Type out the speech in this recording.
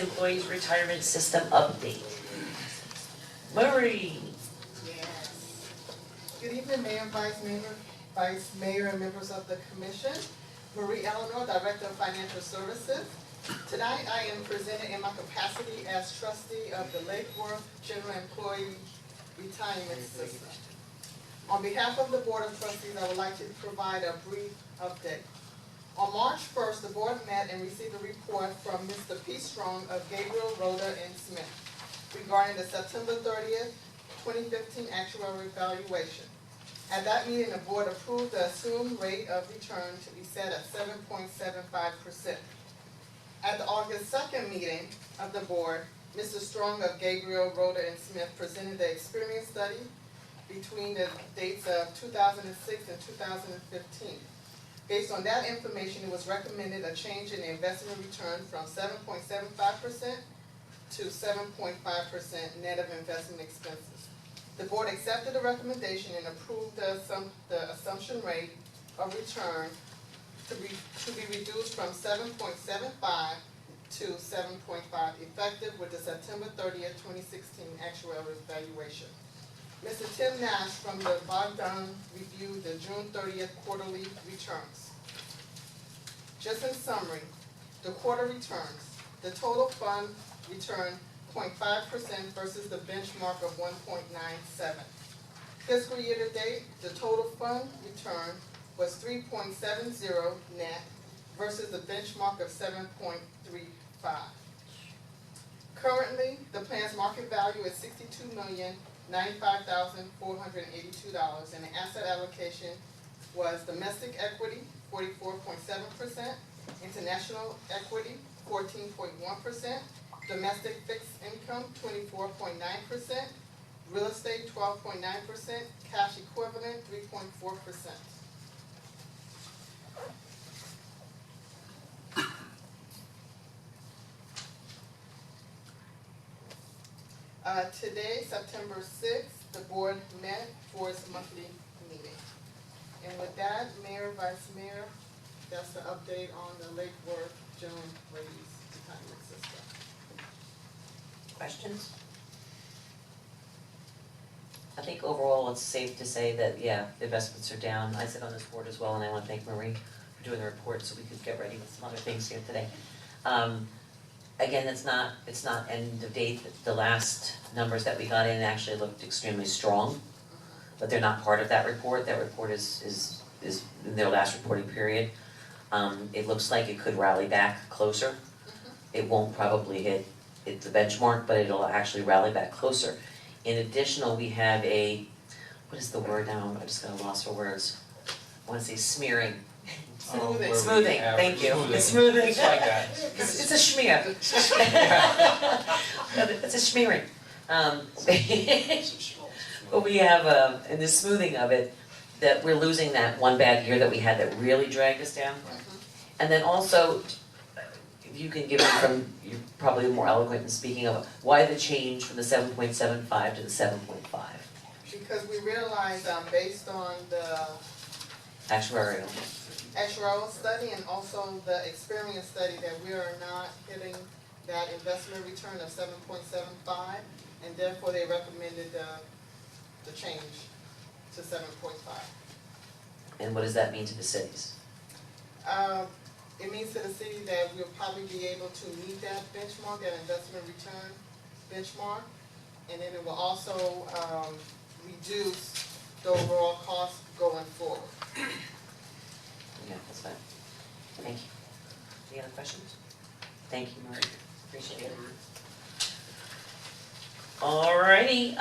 Employees Retirement System update. Marie. Yes. Good evening, Mayor and Vice Mayor and members of the Commission. Marie Eleanor, Director of Financial Services. Tonight I am presenting in my capacity as trustee of the Lake Worth General Employee Retirement System. On behalf of the Board of Trustees, I would like to provide a brief update. On March 1st, the board met and received a report from Mr. P. Strong of Gabriel, Rhoda, and Smith regarding the September 30th, 2015 actuarial evaluation. At that meeting, the board approved the assumed rate of return to be set at 7.75%. At the August 2nd meeting of the board, Mr. Strong of Gabriel, Rhoda, and Smith presented the experience study between the dates of 2006 and 2015. Based on that information, it was recommended a change in the investment return from 7.75% to 7.5% net of investment expenses. The board accepted the recommendation and approved the assumption rate of return to be reduced from 7.75 to 7.5, effective with the September 30th, 2016 actuarial evaluation. Mr. Tim Nash from the Bogdan reviewed the June 30th quarterly returns. Just in summary, the quarter returns, the total fund returned 0.5% versus the benchmark of 1.97. Fiscal year to date, the total fund return was 3.70 net versus the benchmark of 7.35. Currently, the plan's market value is $62,095,482, and the asset allocation was domestic equity 44.7%, international equity 14.1%, domestic fixed income 24.9%, real estate 12.9%, cash equivalent 3.4%. Today, September 6th, the board met for its monthly meeting. And with that, Mayor, Vice Mayor, that's the update on the Lake Worth General Employees Retirement System. Questions? I think overall it's safe to say that, yeah, the investments are down. I sit on this board as well, and I want to thank Marie for doing the report so we could get ready with some other things here today. Again, it's not end of date. The last numbers that we got in actually looked extremely strong, but they're not part of that report. That report is in their last reporting period. It looks like it could rally back closer. It won't probably hit the benchmark, but it'll actually rally back closer. In addition, we have what is the word now? I just got a loss for words. I want to say smearing. Smoothing, thank you. It's smoothing. It's like that. It's a schmear. It's a schmearing. But we have, in the smoothing of it, that we're losing that one bad year that we had that really dragged us down. And then also, if you can give me you're probably more eloquent in speaking of why the change from the 7.75 to the 7.5? Because we realized, based on the Actuarial. actuarial study and also the experience study, that we are not hitting that investment return of 7.75, and therefore they recommended the change to 7.5. And what does that mean to the cities? It means to the city that we'll probably be able to meet that benchmark, that investment return benchmark, and then it will also reduce the overall cost going forward. Yeah, that's fine. Thank you. Any other questions? Thank you, Marie. Appreciate it. Alrighty.